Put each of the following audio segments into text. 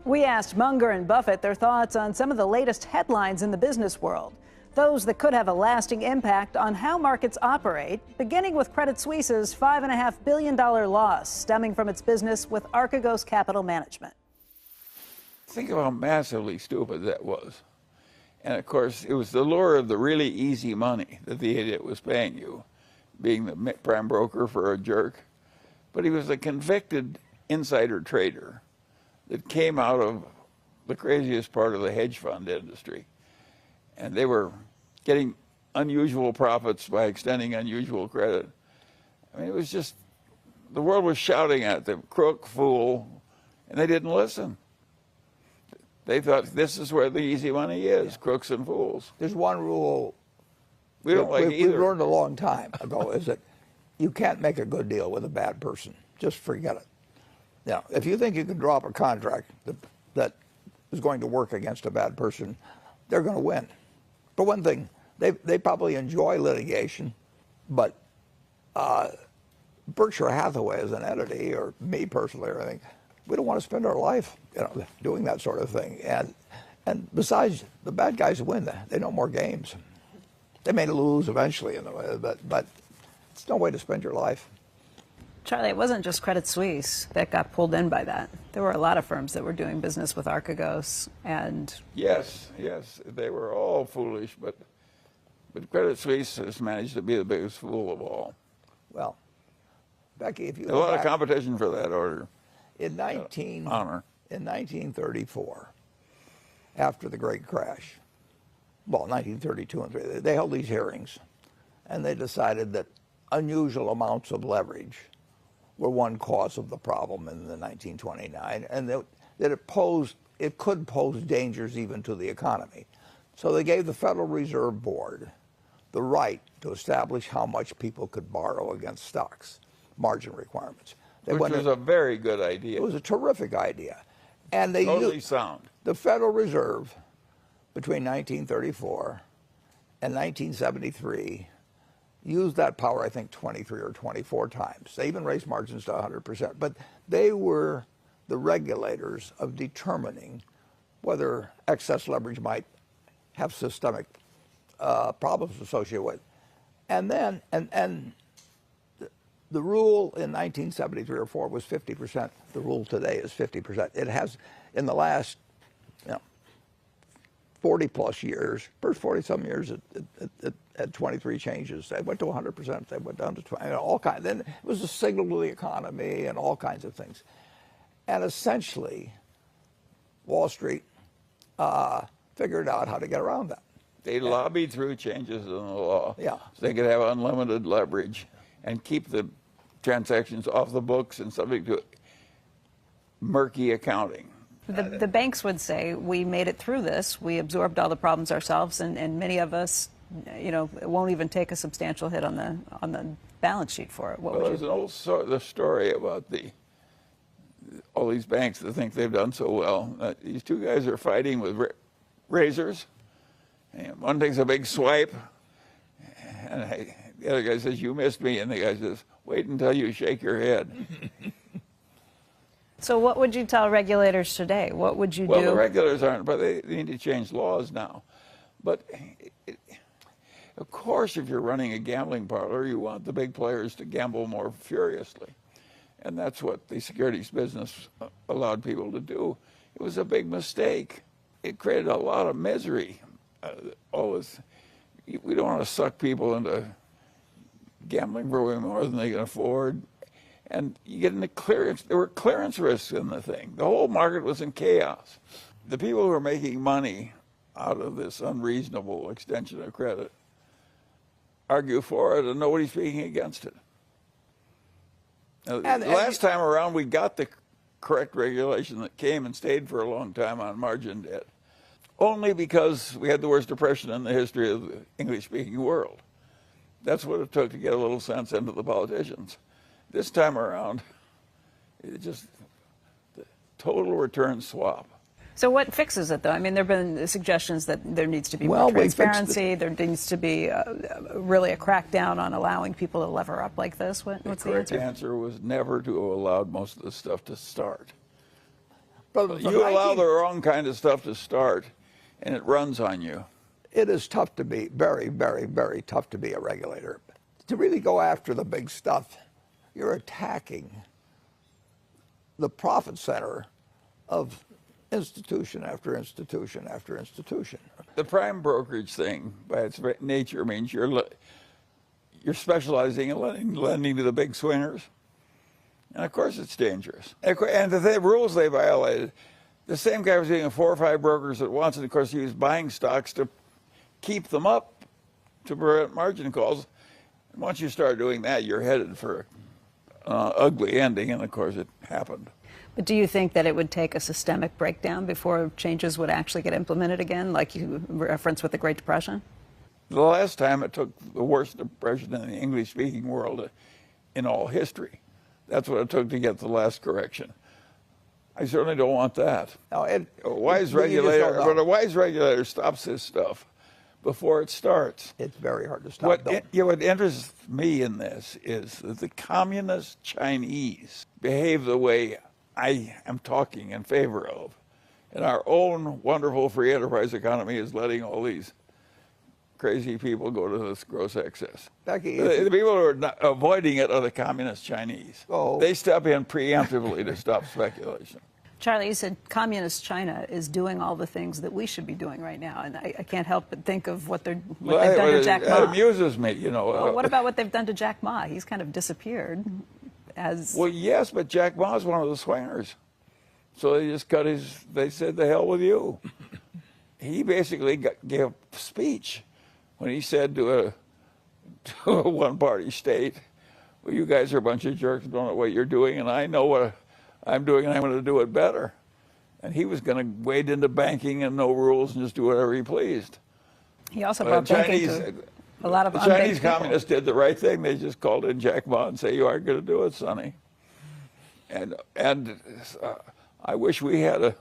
We asked Munger and Buffett their thoughts on some of the latest headlines in the business world, those that could have a lasting impact on how markets operate, beginning with Credit Suisse's $5.5 billion loss stemming from its business with Archegos Capital Management. Think of how massively stupid that was. And of course, it was the lure of the really easy money that the idiot was paying you, being the prime broker for a jerk. But he was a convicted insider trader that came out of the craziest part of the hedge fund industry. And they were getting unusual profits by extending unusual credit. I mean, it was just, the world was shouting at them, crook, fool, and they didn't listen. They thought this is where the easy money is, crooks and fools. There's one rule we don't like either. We learned a long time ago is that you can't make a good deal with a bad person. Just forget it. Now, if you think you can draw up a contract that is going to work against a bad person, they're going to win. For one thing, they probably enjoy litigation, but Berkshire Hathaway as an entity, or me personally, I think, we don't want to spend our life, doing that sort of thing. And besides, the bad guys win. They know more games. They may lose eventually, but it's no way to spend your life. Charlie, it wasn't just Credit Suisse that got pulled in by that. There were a lot of firms that were doing business with Archegos, and yes, they were all foolish, but Credit Suisse has managed to be the biggest fool of all. Well, Becky, if you a lot of competition for that order. In 1934, after the Great Crash, well, 1932 and 3, they held these hearings, and they decided that unusual amounts of leverage were one cause of the problem in the 1929, and that it could pose dangers even to the economy. So they gave the Federal Reserve Board the right to establish how much people could borrow against stocks, margin requirements. Which was a very good idea. It was a terrific idea. And they totally sound. The Federal Reserve, between 1934 and 1973, used that power, I think, 23 or 24 times. They even raised margins to 100%. But they were the regulators of determining whether excess leverage might have systemic problems associated with it. And then, the rule in 1973 or 4 was 50%. The rule today is 50%. It has, in the last 40 plus years, first 40 some years, it had 23 changes. They went to 100%. They went down to 20. All kinds. Then it was a signal to the economy and all kinds of things. And essentially, Wall Street figured out how to get around that. They lobbied through changes in the law. Yeah. So they could have unlimited leverage and keep the transactions off the books and subject to murky accounting. The banks would say, we made it through this, we absorbed all the problems ourselves, and many of us, it won't even take a substantial hit on the balance sheet for it. Well, there's an old story about all these banks that think they've done so well. These two guys are fighting with razors, and one takes a big swipe, and the other guy says, "You missed me," and the guy says, "Wait until you shake your head." So what would you tell regulators today? What would you do? Well, the regulators aren't, but they need to change laws now. But of course, if you're running a gambling parlor, you want the big players to gamble more furiously. And that's what the securities business allowed people to do. It was a big mistake. It created a lot of misery. We don't want to suck people into gambling for way more than they can afford. And you get into clearance. There were clearance risks in the thing. The whole market was in chaos. The people who are making money out of this unreasonable extension of credit argue for it, and nobody's speaking against it. Now, last time around, we got the correct regulation that came and stayed for a long time on margin debt, only because we had the worst depression in the history of the English-speaking world. That's what it took to get a little sense into the politicians. This time around, it's just the total return swap. So what fixes it, though? I mean, there have been suggestions that there needs to be more transparency. There needs to be really a crackdown on allowing people to lever up like this. What's the answer? The answer was never to have allowed most of this stuff to start. But You allow the wrong kind of stuff to start, and it runs on you. It is tough to be, very, very, very tough to be a regulator. To really go after the big stuff, you're attacking the profit center of institution after institution after institution. The prime brokerage thing, by its nature, means you're specializing in lending to the big swingers. And of course it's dangerous. And the rules they violated, the same guy was doing 4 or 5 brokers at once, and of course he was buying stocks to keep them up to prevent margin calls. And once you start doing that, you're headed for an ugly ending, and of course it happened. But do you think that it would take a systemic breakdown before changes would actually get implemented again, like you referenced with the Great Depression? The last time it took the worst depression in the English-speaking world in all history. That's what it took to get the last correction. I certainly don't want that. No, A wise regulator stops this stuff before it starts. It's very hard to stop. What interests me in this is that the communist Chinese behave the way I am talking in favor of. And our own wonderful free enterprise economy is letting all these crazy people go to this gross excess. Becky, The people who are not avoiding it are the communist Chinese. Oh. They step in preemptively to stop speculation. Charlie, you said communist China is doing all the things that we should be doing right now, and I can't help but think of what they've done to Jack Ma. It amuses me, you know. Well, what about what they've done to Jack Ma? He's kind of disappeared as... Well, yes, but Jack Ma's one of the swingers. So they just they said, the hell with you. He basically gave a speech when he said to a one-party state, well, you guys are a bunch of jerks, don't know what you're doing, and I know what I'm doing, and I'm going to do it better. And he was going to wade into banking and no rules and just do whatever he pleased. He also brought banking to a lot of the unbanked Chinese people. communists did the right thing. They just called in Jack Ma and say, you aren't going to do it, Sonny. And I wish we had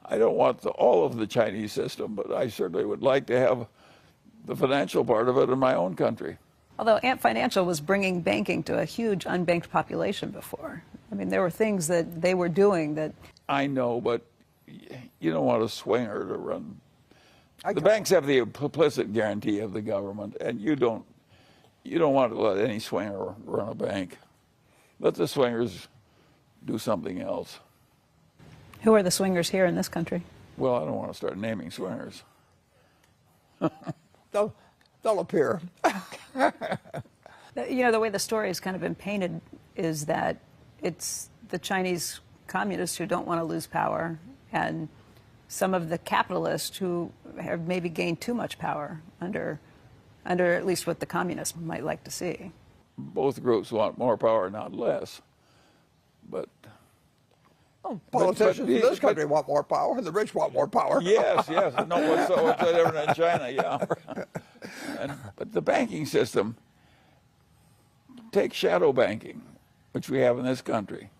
I don't want all of the Chinese system, but I certainly would like to have the financial part of it in my own country. Although Ant Financial was bringing banking to a huge unbanked population before. I mean, there were things that they were doing that... I know, but you don't want a swinger to run. The banks have the implicit guarantee of the government, and you don't want to let any swinger run a bank. Let the swingers do something else. Who are the swingers here in this country? Well, I don't want to start naming swingers. They'll appear. You know, the way the story has kind of been painted is that it's the Chinese communists who don't want to lose power and some of the capitalists who have maybe gained too much power under at least what the communists might like to see. Both groups want more power, not less. But politicians in this country want more power, and the rich want more power. Yes. No, what's so different in China? Yeah. But the banking system, take shadow banking, which we have in this country.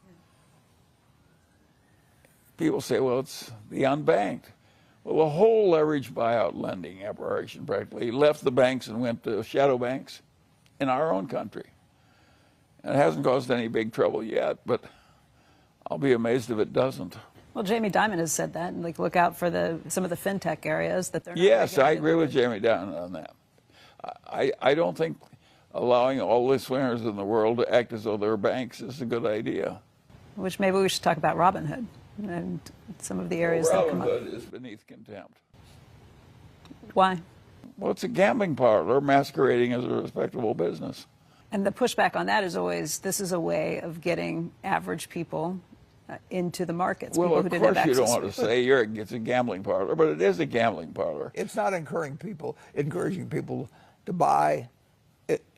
People say, well, it's the unbanked. Well, the whole leverage buyout lending operation practically left the banks and went to shadow banks in our own country. And it hasn't caused any big trouble yet, but I'll be amazed if it doesn't. Well, Jamie Dimon has said that, and like look out for some of the fintech areas that they're not Yes, I regulated. agree with Jamie Dimon on that. I don't think allowing all the swingers in the world to act as though they're banks is a good idea. Which maybe we should talk about Robinhood and some of the areas that come up. Robinhood is beneath contempt. Why? Well, it's a gambling parlor masquerading as a respectable business. And the pushback on that is always, this is a way of getting average people into the markets. Well, people of who didn't have course you don't access want to say it's a gambling parlor, but it is a gambling parlor. It's not encouraging people to buy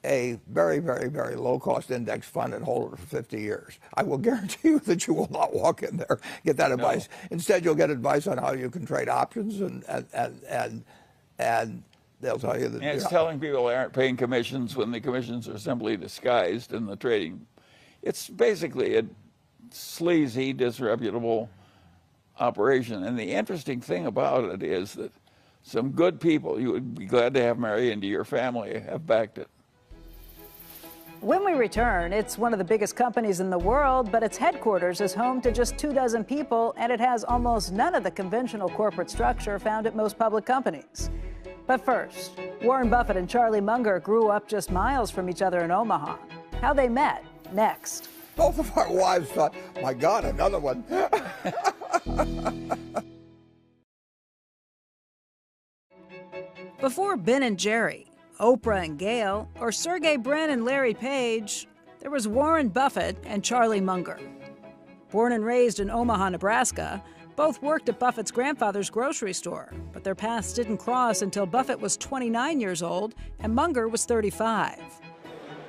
a very, very, very low-cost index fund and hold it for 50 years. I will guarantee you that you will not walk in there, get that advice. No. Instead, you'll get advice on how you can trade options, and they'll tell you that... And it's telling people they aren't paying commissions when the commissions are simply disguised in the trading. It's basically a sleazy, disreputable operation. And the interesting thing about it is that some good people you would be glad to have marry into your family have backed it. When we return, it's one of the biggest companies in the world, but its headquarters is home to just 24 people, and it has almost none of the conventional corporate structure found at most public companies. But first, Warren Buffett and Charlie Munger grew up just miles from each other in Omaha. How they met, next. Both of our wives thought, my God, another one. Before Ben and Jerry, Oprah and Gail, or Sergey Brin and Larry Page, there was Warren Buffett and Charlie Munger. Born and raised in Omaha, Nebraska, both worked at Buffett's grandfather's grocery store, but their paths didn't cross until Buffett was 29 years old and Munger was 35.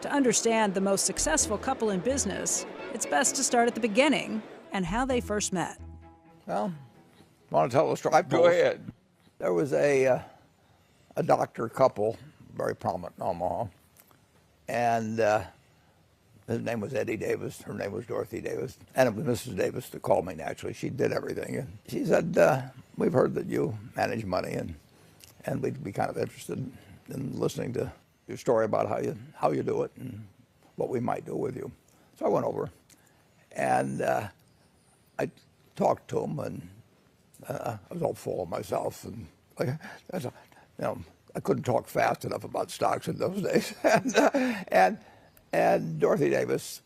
To understand the most successful couple in business, it's best to start at the beginning and how they first met. Well, want to tell the story? Go ahead. There was a doctor couple, very prominent in Omaha, and his name was Eddie Davis, her name was Dorothy Davis, and it was Mrs. Davis that called me naturally. She did everything. And she said, we've heard that you manage money, and we'd be kind of interested in listening to your story about how you do it and what we might do with you. So I went over, and I talked to him, and I was all full of myself, and I couldn't talk fast enough about stocks in those days. And Dorothy Davis,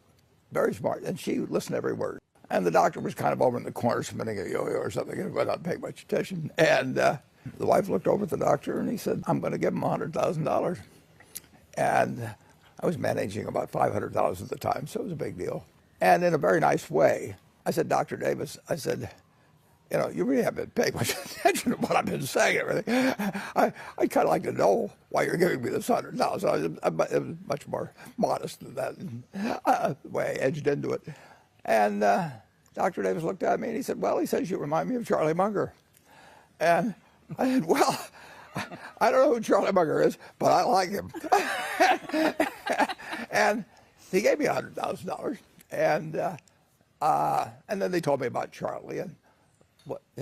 very smart, and she listened to every word. And the doctor was kind of over in the corner spinning a yo-yo or something, but not paying much attention. And the wife looked over at the doctor, and he said, I'm going to give him $100,000. And I was managing about $500,000 at the time, so it was a big deal. And in a very nice way, I said, Dr. Davis, I said, you know, you really haven't been paying much attention to what I've been saying and everything. I'd kind of like to know why you're giving me this $100,000. It was much more modest than that, the way I edged into it. And Dr. Davis looked at me and he said, well, he says you remind me of Charlie Munger. And I said, well, I don't know who Charlie Munger is, but I like him. And he gave me $100,000. And then they told me about Charlie. And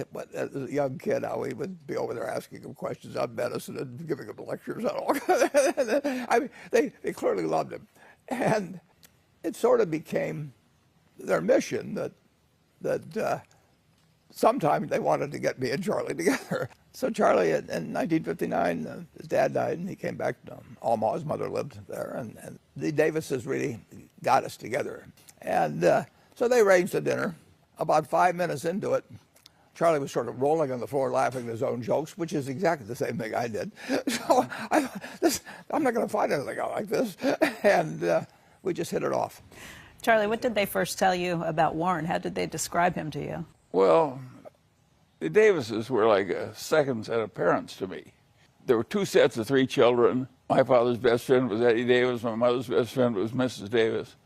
what as a young kid, how he would be over there asking him questions on medicine and giving him lectures on all. I mean, they clearly loved him, and it sort of became their mission that sometime they wanted to get me and Charlie together. So Charlie, in 1959, his dad died, and he came back to Omaha. His mother lived there, and the Davises really got us together. And so they arranged a dinner. About 5 minutes into it, Charlie was sort of rolling on the floor laughing at his own jokes, which is exactly the same thing I did. So I thought, I'm not going to find anything out like this. And we just hit it off. Charlie, what did they first tell you about Warren? How did they describe him to you? Well, the Davises were like a second set of parents to me. There were 2 sets of 3 children. My father's best friend was Eddie Davis. My mother's best friend was Mrs. Davis.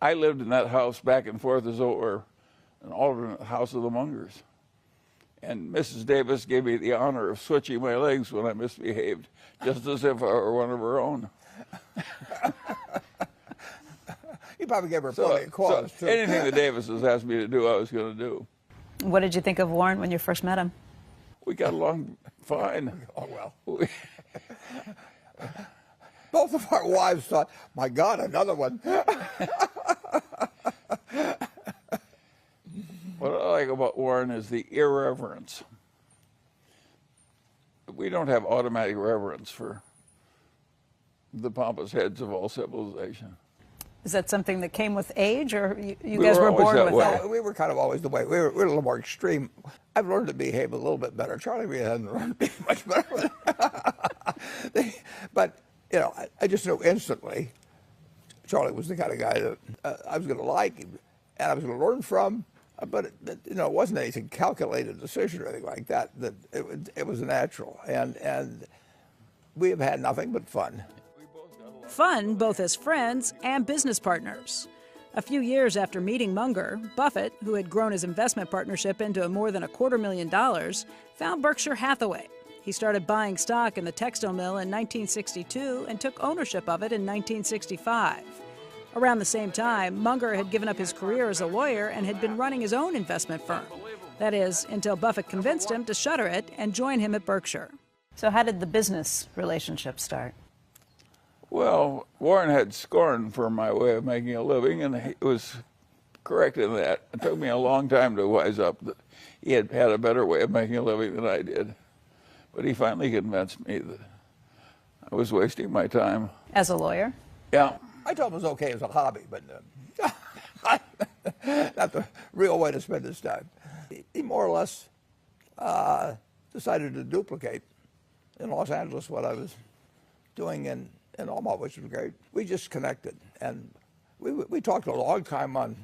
I lived in that house back and forth as though it were an alternate house of the Mungers. And Mrs. Davis gave me the honor of switching my legs when I misbehaved, just as if I were one of her own. You probably gave her plenty of cause, too. Anything the Davises asked me to do, I was going to do. What did you think of Warren when you first met him? We got along fine. Oh, well. Both of our wives thought, my God, another one. What I like about Warren is the irreverence. We don't have automatic reverence for the pompous heads of all civilization. Is that something that came with age, or you guys were born with that? We were kind of always the way. We were a little more extreme. I've learned to behave a little bit better. Charlie really hasn't learned to behave much better. But, you know, I just knew instantly Charlie was the kind of guy that I was going to like and I was going to learn from. But you know, it wasn't anything calculated decision or anything like that. That it was natural, and we have had nothing but fun. Fun both as friends and business partners. A few years after meeting Munger, Buffett, who had grown his investment partnership into more than $250,000, found Berkshire Hathaway. He started buying stock in the textile mill in 1962 and took ownership of it in 1965. Around the same time, Munger had given up his career as a lawyer and had been running his own investment firm. That is, until Buffett convinced him to shutter it and join him at Berkshire. So how did the business relationship start? Well, Warren had scorn for my way of making a living, and he was correct in that. It took me a long time to wise up that he had had a better way of making a living than I did. But he finally convinced me that I was wasting my time. As a lawyer? Yeah. I told him it was okay as a hobby, but not the real way to spend his time. He more or less decided to duplicate in Los Angeles what I was doing in Omaha, which was great. We just connected, and we talked a long time on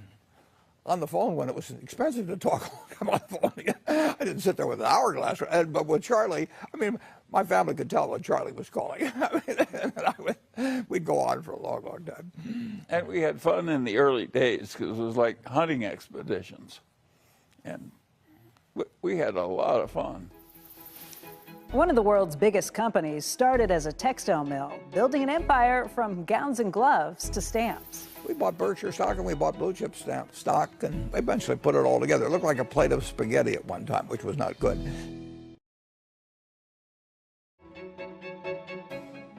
the phone when it was expensive to talk on the phone. I didn't sit there with an hourglass, but with Charlie, I mean, my family could tell when Charlie was calling. We'd go on for a long, long time. And we had fun in the early days because it was like hunting expeditions. And we had a lot of fun. One of the world's biggest companies started as a textile mill, building an empire from gowns and gloves to stamps. We bought Berkshire stock and we bought blue chip stock, and eventually put it all together. It looked like a plate of spaghetti at one time, which was not good.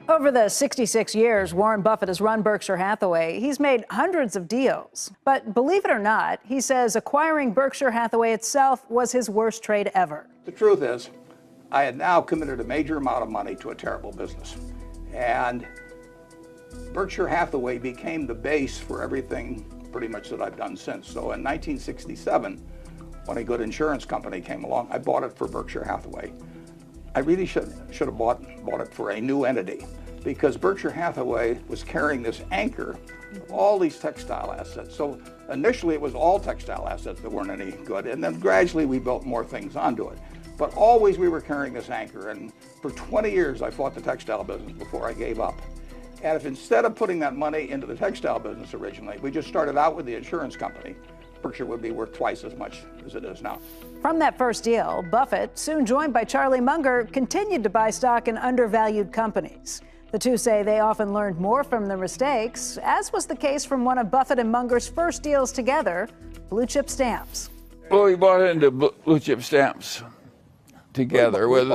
Over the 66 years Warren Buffett has run Berkshire Hathaway, he's made hundreds of deals. But believe it or not, he says acquiring Berkshire Hathaway itself was his worst trade ever. The truth is, I had now committed a major amount of money to a terrible business. And Berkshire Hathaway became the base for everything pretty much that I've done since. So in 1967, when a good insurance company came along, I bought it for Berkshire Hathaway. I really should have bought it for a new entity, because Berkshire Hathaway was carrying this anchor of all these textile assets. So initially it was all textile assets that weren't any good, and then gradually we built more things onto it. But always we were carrying this anchor, and for 20 years I fought the textile business before I gave up. And if instead of putting that money into the textile business originally, we just started out with the insurance company, Berkshire would be worth twice as much as it is now. From that first deal, Buffett, soon joined by Charlie Munger, continued to buy stock in undervalued companies. The two say they often learned more from their mistakes, as was the case from one of Buffett and Munger's first deals together, blue chip stamps. Well, we bought into blue chip stamps together with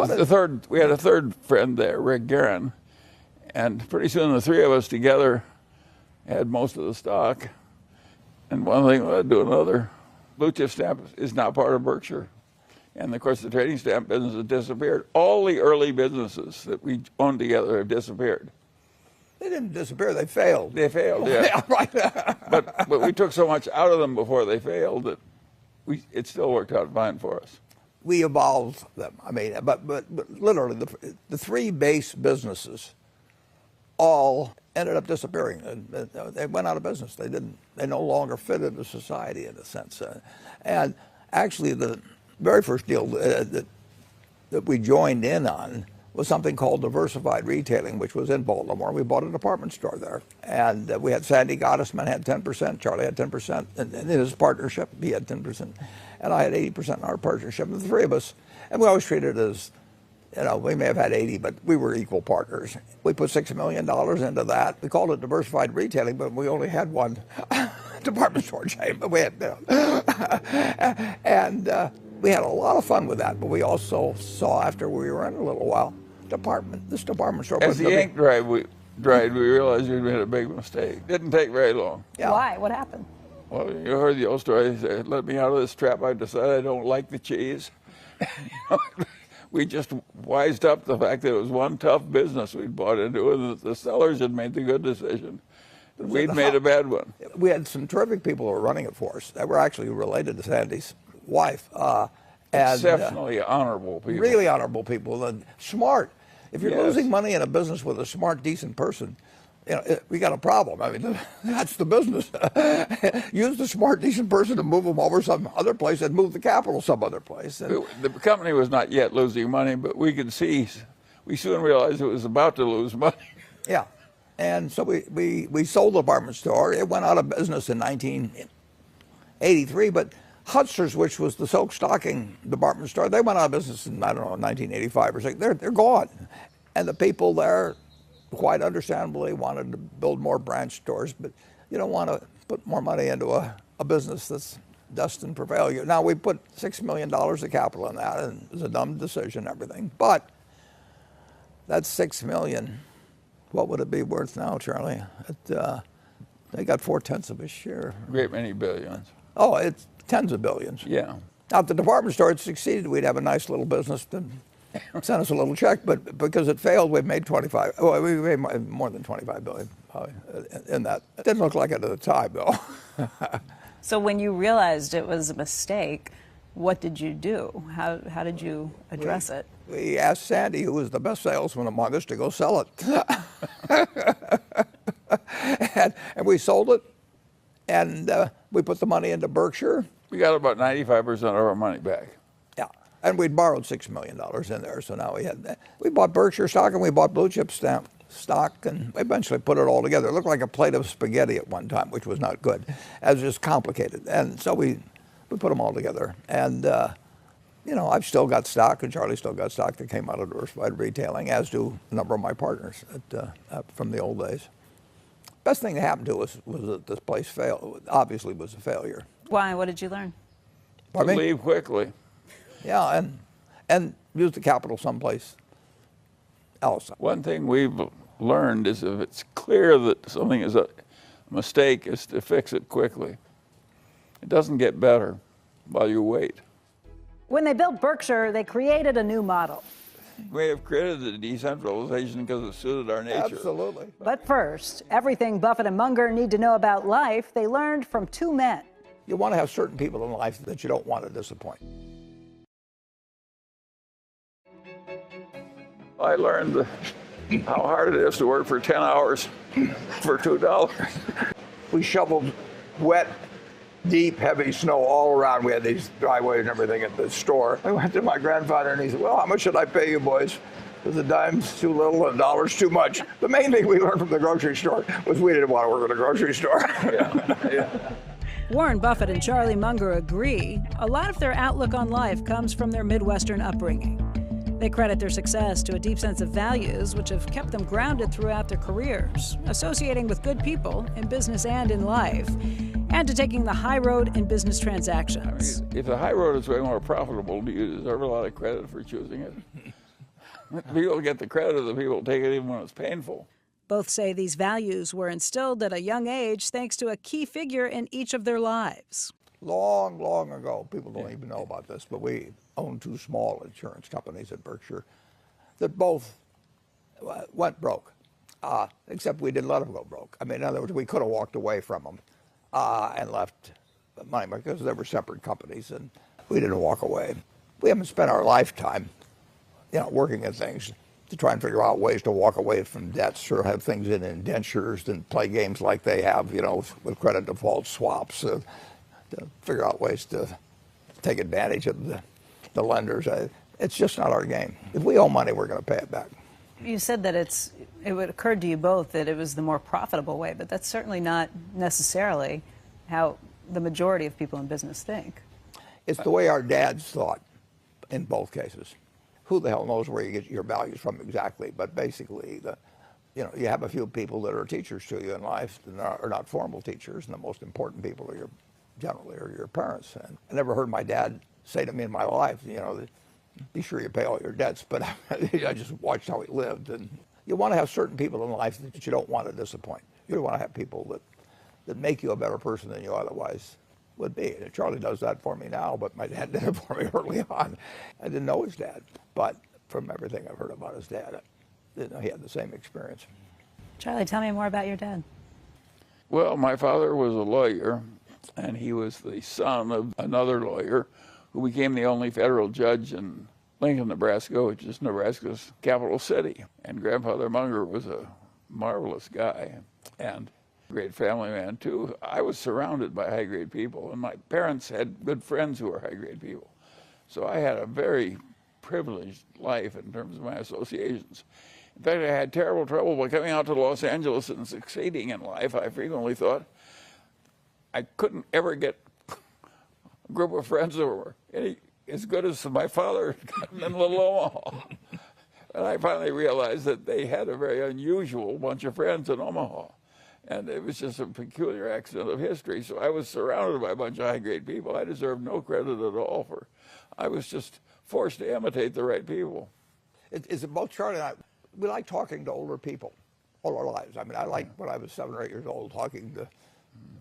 we had a third friend there, Rick Guerin, and pretty soon the three of us together had most of the stock. And one thing led to another. Blue chip stamp is now part of Berkshire. And of course, the trading stamp business has disappeared. All the early businesses that we owned together have disappeared. They didn't disappear, they failed. They failed, yeah. Yeah, right. but we took so much out of them before they failed that it still worked out fine for us. We evolved them. I mean, but literally, the three base businesses all ended up disappearing. They went out of business. They no longer fit into society in a sense. And actually, the very first deal that we joined in on was something called diversified retailing, which was in Baltimore. We bought a department store there. And we had Sandy Gottesman had 10%, Charlie had 10%, and in his partnership, he had 10%. And I had 80% in our partnership, and the three of us. And we always treated it as, you know, we may have had 80, but we were equal partners. We put $6 million into that. We called it diversified retailing, but we only had one department store chain. But we had, and we had a lot of fun with that. But we also saw, after we were in a little while, this department store. As the ink dried, we realized we made a big mistake. Didn't take very long. Yeah. Why? What happened? Well, you heard the old story. They let me out of this trap. I decided I don't like the cheese. We just wised up the fact that it was one tough business we'd bought into, and that the sellers had made the good decision. We'd made a bad one. We had some terrific people who were running it for us. They were actually related to Sandy's wife. Exceptionally honorable people. Really honorable people, and smart. If you're Yes. losing money in a business with a smart, decent person, you know, we got a problem. I mean, that's the business. Use the smart, decent person to move them over some other place and move the capital some other place. And The company was not yet losing money, but we could see, we soon realized it was about to lose money. yeah. And so we sold the department store. It went out of business in 1983, but Hutzler's, which was the silk stocking department store, they went out of business in, I don't know, 1985 or something. They're gone. And the people there, quite understandably, wanted to build more branch stores, but you don't want to put more money into a business that's destined for failure. Now, we put $6 million of capital in that, and it was a dumb decision and everything, but that $6 million What would it be worth now, Charlie? They got 4/10 of a share. A great many billions. Oh, it's tens of billions. Yeah. Now, if the department store had succeeded, we'd have a nice little business to send us a little check. But because it failed, we've made 25. Well, we made more than 25 billion in that. It didn't look like it at the time, though. So when you realized it was a mistake, what did you do? How did you address it? We asked Sandy, who was the best salesman among us, to go sell it. and we sold it, and we put the money into Berkshire. We got about 95% of our money back. Yeah, and we'd borrowed $6 million in there, so now we bought Berkshire stock and we bought blue chip stock, and we eventually put it all together. It looked like a plate of spaghetti at one time, which was not good. It was just complicated, and so we put them all together. And you know, I've still got stock, and Charlie still got stock that came out of diversified retailing, as do a number of my partners from the old days. Best thing that happened to us was that this place failed. Obviously, was a failure. Why? What did you learn? To leave quickly. Yeah, and use the capital someplace else. One thing we've learned is if it's clear that something is a mistake, is to fix it quickly. It doesn't get better while you wait. When they built Berkshire, they created a new model. We have created the decentralization because it suited our nature. Absolutely. But first, everything Buffett and Munger need to know about life, they learned from two men. You want to have certain people in life that you don't want to disappoint. I learned how hard it is to work for 10 hours for $2. We shoveled wet, deep, heavy snow all around. We had these driveways and everything at the store. I went to my grandfather and he said, well, how much should I pay you boys? Because a dime's too little and a dollar's too much. The main thing we learned from the grocery store was we didn't want to work at a grocery store. Yeah. Warren Buffett and Charlie Munger agree a lot of their outlook on life comes from their Midwestern upbringing. They credit their success to a deep sense of values which have kept them grounded throughout their careers, associating with good people in business and in life, and to taking the high road in business transactions. I mean, if the high road is way more profitable, do you deserve a lot of credit for choosing it? People get the credit of the people who take it even when it's painful. Both say these values were instilled at a young age thanks to a key figure in each of their lives. Long, long ago, people don't even know about this, but we owned two small insurance companies at Berkshire that both went broke, except we didn't let them go broke. I mean, in other words, we could have walked away from them and left money because they were separate companies, and we didn't walk away. We haven't spent our lifetime, you know, working at things to try and figure out ways to walk away from debts or have things in indentures and play games like they have, you know, with credit default swaps, to figure out ways to take advantage of the lenders. It's just not our game. If we owe money, we're going to pay it back. You said that it occurred to you both that it was the more profitable way, but that's certainly not necessarily how the majority of people in business think. It's the way our dads thought in both cases. Who the hell knows where you get your values from exactly, but basically, you have a few people that are teachers to you in life that are not formal teachers, and the most important people are generally your parents. And I never heard my dad say to me in my life, you know, be sure you pay all your debts, but I just watched how he lived. And you want to have certain people in life that you don't want to disappoint. You want to have people that make you a better person than you otherwise would be. And Charlie does that for me now, but my dad did it for me early on. I didn't know his dad, but from everything I've heard about his dad, he had the same experience. Charlie, tell me more about your dad. Well, my father was a lawyer, and he was the son of another lawyer who became the only federal judge in Lincoln, Nebraska, which is Nebraska's capital city. And Grandfather Munger was a marvelous guy and a great family man, too. I was surrounded by high-grade people, and my parents had good friends who were high-grade people. So I had a very privileged life in terms of my associations. In fact, I had terrible trouble by coming out to Los Angeles and succeeding in life. I frequently thought I couldn't ever get a group of friends that were as good as my father had gotten in Little Omaha. And I finally realized that they had a very unusual bunch of friends in Omaha. And it was just a peculiar accident of history. So I was surrounded by a bunch of high-grade people. I deserved no credit at all for. I was just forced to imitate the right people. It's both Charlie and I. We like talking to older people. all our lives. I mean, I liked when I was 7 or 8 years old talking to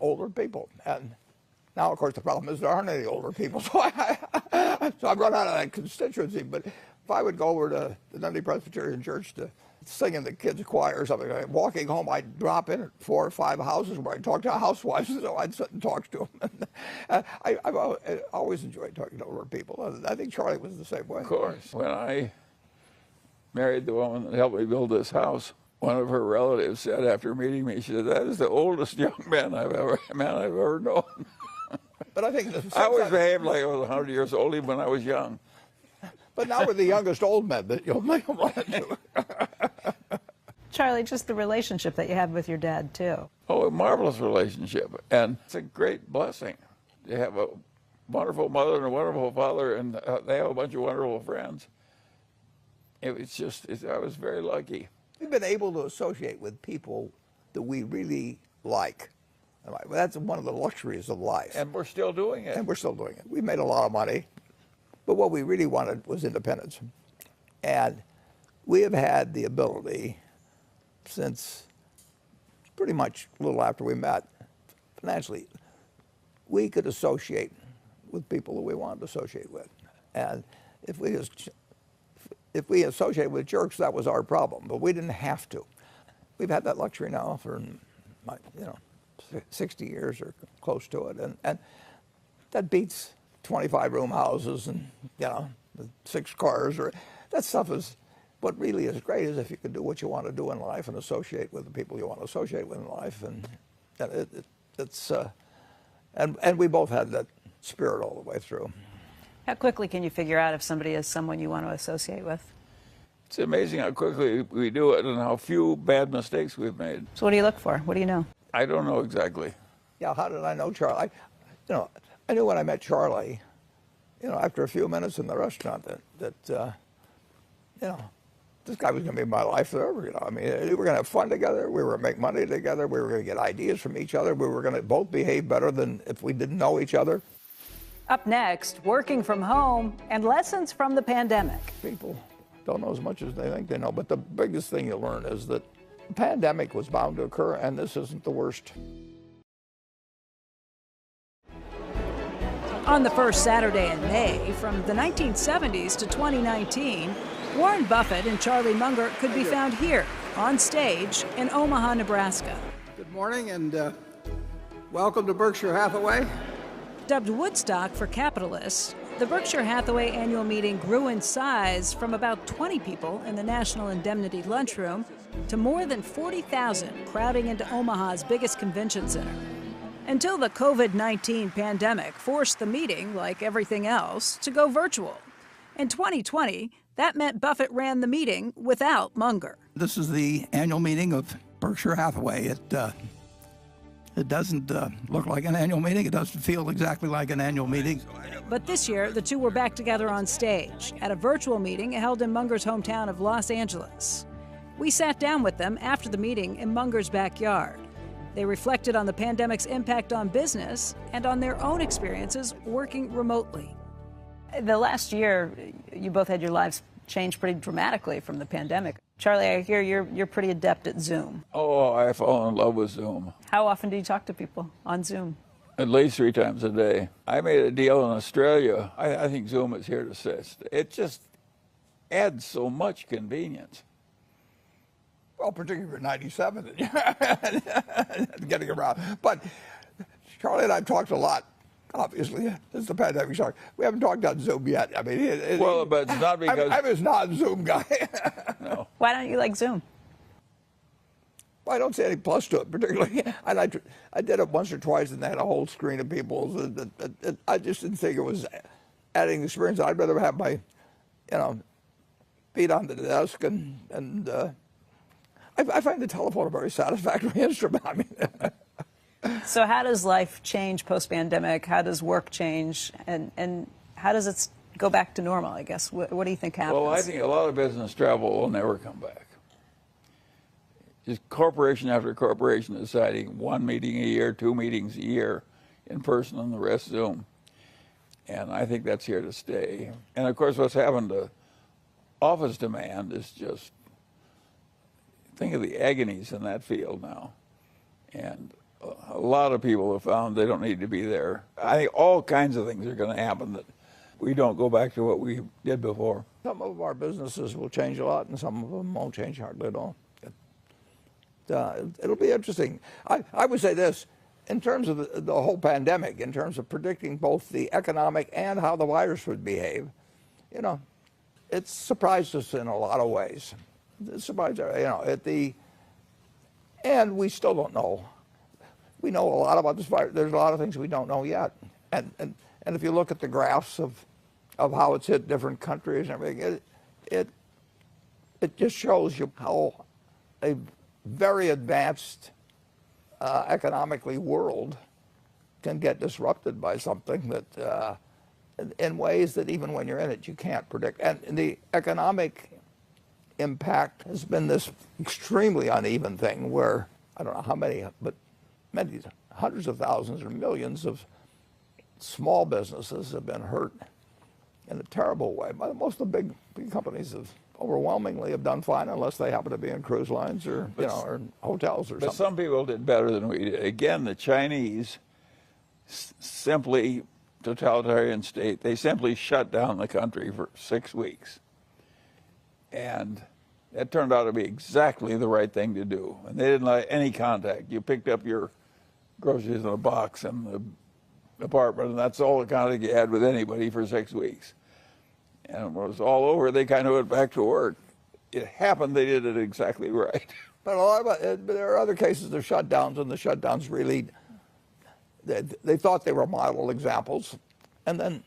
older people. And now, of course, the problem is there aren't any older people, so so I've run out of that constituency. But if I would go over to the Dundee Presbyterian Church to sing in the kids' choir or something, walking home, I'd drop in at 4 or 5 houses where I'd talk to housewives, so I'd sit and talk to them. I've always enjoyed talking to older people. I think Charlie was the same way. Of course. When I married the woman that helped me build this house, one of her relatives said after meeting me, she said, "That is the oldest young man I've ever known." But I think I always behaved like I was 100 years old, even when I was young. But now we're the youngest old men that you'll run into. Charlie, just the relationship that you have with your dad, too. Oh, a marvelous relationship. And it's a great blessing to have a wonderful mother and a wonderful father, and they have a bunch of wonderful friends. I was very lucky. We've been able to associate with people that we really like. That's one of the luxuries of life. And we're still doing it. And we're still doing it. We made a lot of money, but what we really wanted was independence. And we have had the ability since pretty much a little after we met financially, we could associate with people that we wanted to associate with. And if we associated with jerks, that was our problem, but we didn't have to. We've had that luxury now for 60 years or close to it, and that beats 25-room houses and 6 cars. Or that stuff is what really is great is if you can do what you want to do in life and associate with the people you want to associate with in life, and we both had that spirit all the way through. How quickly can you figure out if somebody is someone you want to associate with? It's amazing how quickly we do it and how few bad mistakes we've made. So what do you look for? What do you know? I don't know exactly. Yeah, how did I know Charlie? I knew when I met Charlie, after a few minutes in the restaurant that this guy was going to be in my life forever. I mean, we were going to have fun together. We were going to make money together. We were going to get ideas from each other. We were going to both behave better than if we didn't know each other. Up next, working from home and lessons from the pandemic. People don't know as much as they think they know, but the biggest thing you learn is that the pandemic was bound to occur, and this isn't the worst. On the first Saturday in May, from the 1970s to 2019, Warren Buffett and Charlie Munger could be found here on stage in Omaha, Nebraska. Good morning and welcome to Berkshire Hathaway. Dubbed Woodstock for capitalists, the Berkshire Hathaway annual meeting grew in size from about 20 people in the National Indemnity lunchroom to more than 40,000 crowding into Omaha's biggest convention center. Until the COVID-19 pandemic forced the meeting, like everything else, to go virtual. In 2020, that meant Buffett ran the meeting without Munger. This is the annual meeting of Berkshire Hathaway. It doesn't look like an annual meeting. It doesn't feel exactly like an annual meeting. But this year, the two were back together on stage at a virtual meeting held in Munger's hometown of Los Angeles. We sat down with them after the meeting in Munger's backyard. They reflected on the pandemic's impact on business and on their own experiences working remotely. The last year, you both had your lives change pretty dramatically from the pandemic. Charlie, I hear you're pretty adept at Zoom. Oh, I fall in love with Zoom. How often do you talk to people on Zoom? At least 3 times a day. I made a deal in Australia. I think Zoom is here to stay. It just adds so much convenience. Well, particularly for 97, getting around. But Charlie and I have talked a lot, obviously, since the pandemic started. We haven't talked on Zoom yet. I mean, but it's not because I'm his non-Zoom guy. No. Why don't you like Zoom? Well, I don't see any plus to it, particularly. And I did it once or twice, and they had a whole screen of people. I just didn't think it was adding experience. I'd rather have my, feet on the desk, and I find the telephone a very satisfactory instrument. I mean. So how does life change post-pandemic? How does work change? And how does it go back to normal, I guess? What do you think happens? Well, I think a lot of business travel will never come back. Just corporation after corporation deciding 1 meeting a year, 2 meetings a year in person and the rest Zoom. And I think that's here to stay. And of course, what's happened to office demand is just think of the agonies in that field now. And a lot of people have found they don't need to be there. I think all kinds of things are going to happen that we don't go back to what we did before. Some of our businesses will change a lot, and some of them won't change hardly at all. It'll be interesting. I would say this, in terms of the whole pandemic, in terms of predicting both the economic and how the virus would behave, you know, it surprised us in a lot of ways. It surprised, you know, and we still don't know. We know a lot about this virus. There's a lot of things we don't know yet. And if you look at the graphs of how it's hit different countries and everything, it just shows you how a very advanced economically world can get disrupted by something that in ways that even when you're in it you can't predict. And the economic impact has been this extremely uneven thing where I don't know how many, but many hundreds of thousands or millions of small businesses have been hurt in a terrible way. Most of the big companies overwhelmingly have done fine, unless they happen to be in cruise lines or or hotels or something. But some people did better than we did. Again, the Chinese simply, totalitarian state, they simply shut down the country for 6 weeks. And that turned out to be exactly the right thing to do. And they didn't like any contact. You picked up your groceries in a box in the apartment, and that's all the contact you had with anybody for 6 weeks. And when it was all over, they kind of went back to work. It happened, they did it exactly right. But there are other cases of shutdowns, and the shutdowns really, they thought they were model examples, and then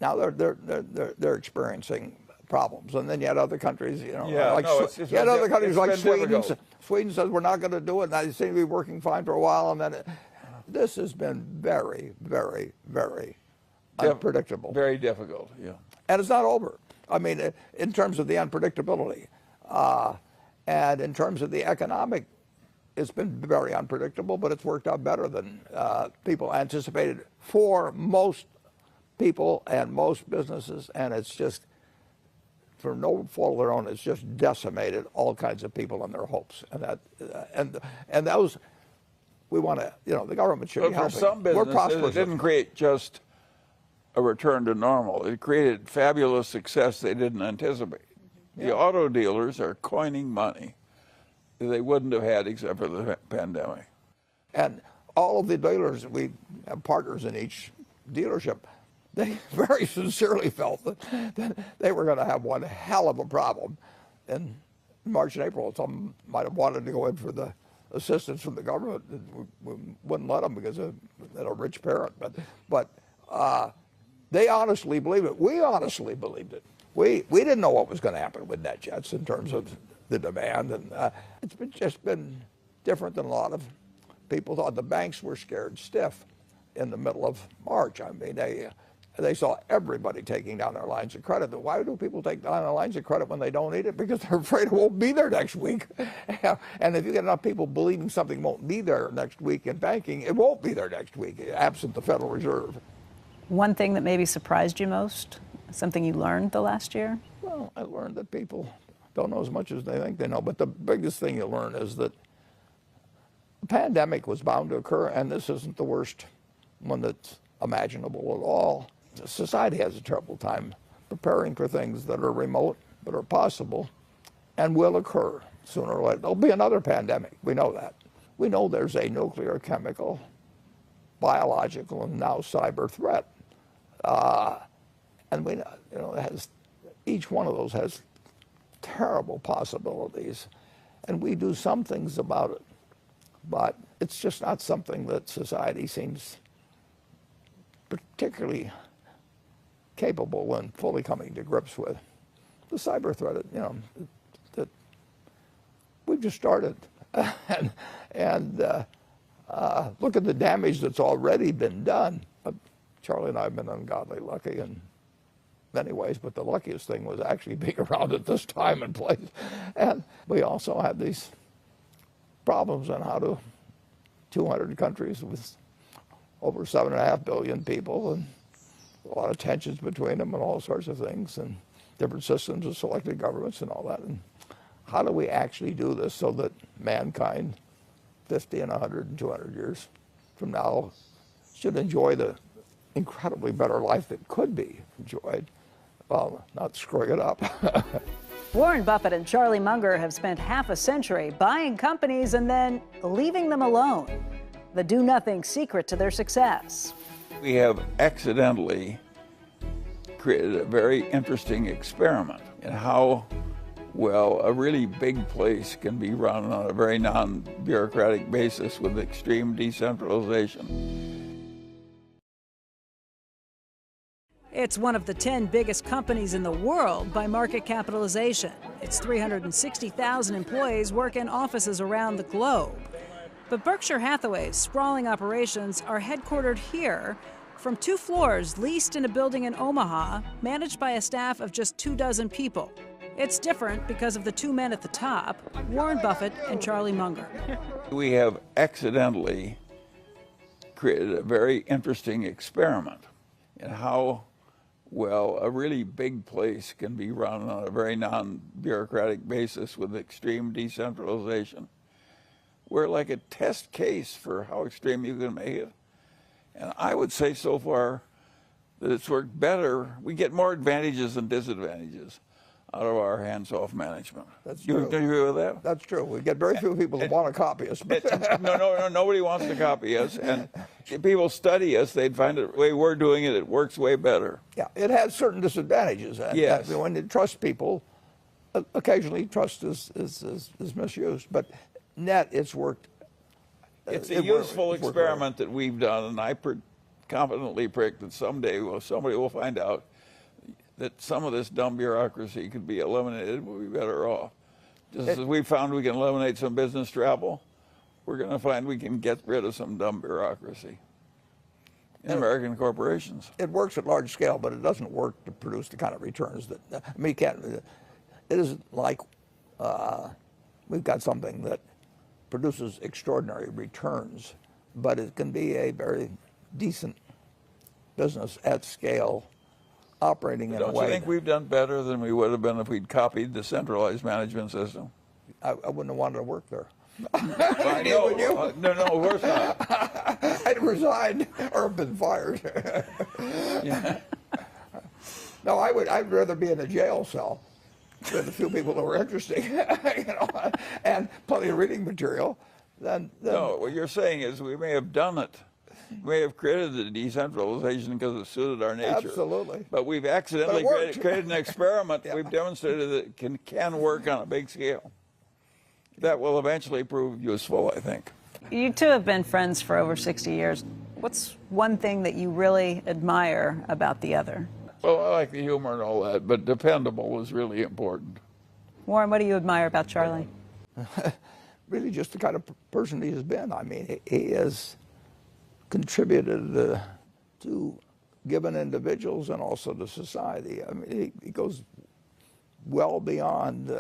now they're experiencing problems. And then you had other countries, you know, other countries like Sweden. Sweden says we're not going to do it, and they seem to be working fine for a while, and then this has been very, very, very unpredictable. Very difficult, yeah. And it's not over. I mean, in terms of the unpredictability, and in terms of the economic, it's been very unpredictable, but it's worked out better than people anticipated for most people and most businesses, and it's just, for no fault of their own, it's just decimated all kinds of people and their hopes. And those, we want to, you know, the government should be helping. For some businesses, it didn't create just a return to normal. It created fabulous success they didn't anticipate. The auto dealers are coining money that they wouldn't have had except for the pandemic. And all of the dealers, we have partners in each dealership, they very sincerely felt that they were going to have one hell of a problem in March and April. Some might have wanted to go in for the assistance from the government. We wouldn't let them because they're a rich parent. But they honestly believed it. We honestly believed it. We didn't know what was going to happen with NetJets in terms of the demand, and it's just been different than a lot of people thought. The banks were scared stiff in the middle of March. I mean, they saw everybody taking down their lines of credit. Why do people take down their lines of credit when they don't need it? Because they're afraid it won't be there next week. And if you get enough people believing something won't be there next week in banking, it won't be there next week, absent the Federal Reserve. One thing that maybe surprised you most? Something you learned the last year? Well, I learned that people don't know as much as they think they know. But the biggest thing you learn is that the pandemic was bound to occur, and this isn't the worst one that's imaginable at all. Society has a terrible time preparing for things that are remote, but are possible, and will occur sooner or later. There'll be another pandemic. We know that. We know there's a nuclear, chemical, biological, and now cyber threat. And we, you know, each one of those has terrible possibilities, and we do some things about it, but it's just not something that society seems particularly capable and fully coming to grips with. The cyber threat, you know, that we've just started, and look at the damage that's already been done. Charlie and I have been ungodly lucky in many ways, but the luckiest thing was actually being around at this time and place. And we also have these problems on how to 200 countries with over 7.5 billion people, and a lot of tensions between them and all sorts of things, and different systems of selected governments and all that. And how do we actually do this so that mankind 50 and 100 and 200 years from now should enjoy the incredibly better life that could be enjoyed while not screwing it up. Warren Buffett and Charlie Munger have spent half a century buying companies and then leaving them alone. The do-nothing secret to their success. We have accidentally created a very interesting experiment in how well a really big place can be run on a very non-bureaucratic basis with extreme decentralization. It's one of the 10 biggest companies in the world by market capitalization. Its 360,000 employees work in offices around the globe. But Berkshire Hathaway's sprawling operations are headquartered here from 2 floors leased in a building in Omaha, managed by a staff of just 24 people. It's different because of the 2 men at the top, Warren Buffett and Charlie Munger. We have accidentally created a very interesting experiment in how well a really big place can be run on a very non-bureaucratic basis with extreme decentralization. We're like a test case for how extreme you can make it. And I would say so far that it's worked better. We get more advantages than disadvantages out of our hands-off management. That's true. Do you agree with that? That's true. We get very few people that want to copy us. No, nobody wants to copy us. And if people study us, they'd find it the way we're doing it, it works way better. Yeah, it has certain disadvantages. And yes. When you trust people, occasionally trust is misused. But net, it's worked. It's a useful experiment that we've done, and I confidently predict that someday somebody will find out that some of this dumb bureaucracy could be eliminated, we'll be better off. Just as we found we can eliminate some business travel, we're going to find we can get rid of some dumb bureaucracy in American corporations. It works at large scale, but it doesn't work to produce the kind of returns that, I mean, it isn't like we've got something that produces extraordinary returns, but it can be a very decent business at scale, operating in a way. Don't you think we've done better than we would have been if we'd copied the centralized management system? I wouldn't have wanted to work there. I know. No, of course not. I'd resigned or been fired. Yeah. No, I'd rather be in a jail cell with a few people that were interesting, and plenty of reading material. No, what you're saying is we may have done it. We may have created the decentralization because it suited our nature. Absolutely. But we've accidentally created an experiment. Yeah. We've demonstrated that it can work on a big scale. That will eventually prove useful, I think. You two have been friends for over 60 years. What's one thing that you really admire about the other? Well, I like the humor and all that, but dependable is really important. Warren, what do you admire about Charlie? Really just the kind of person he has been. I mean, he has contributed to given individuals and also to society. I mean, he goes well beyond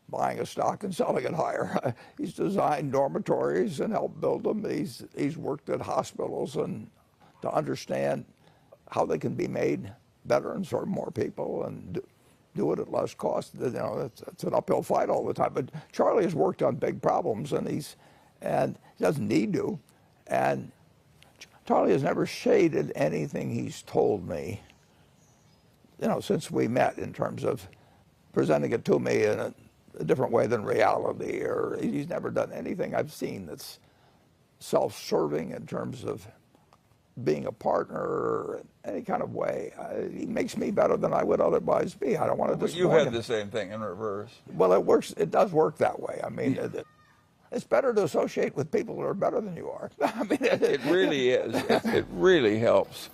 buying a stock and selling it higher. He's designed dormitories and helped build them. He's worked at hospitals and to understand how they can be made better and serve more people and do it at less cost. You know, it's an uphill fight all the time. But Charlie has worked on big problems, and he doesn't need to. And Charlie has never shaded anything he's told me, you know, since we met, in terms of presenting it to me in a different way than reality. Or he's never done anything I've seen that's self-serving in terms of being a partner or any kind of way. He makes me better than I would otherwise be. I don't want to disappoint him. You had the same thing in reverse. Well, it works. It does work that way. I mean, it's better to associate with people who are better than you are. I mean, it really is. It really helps.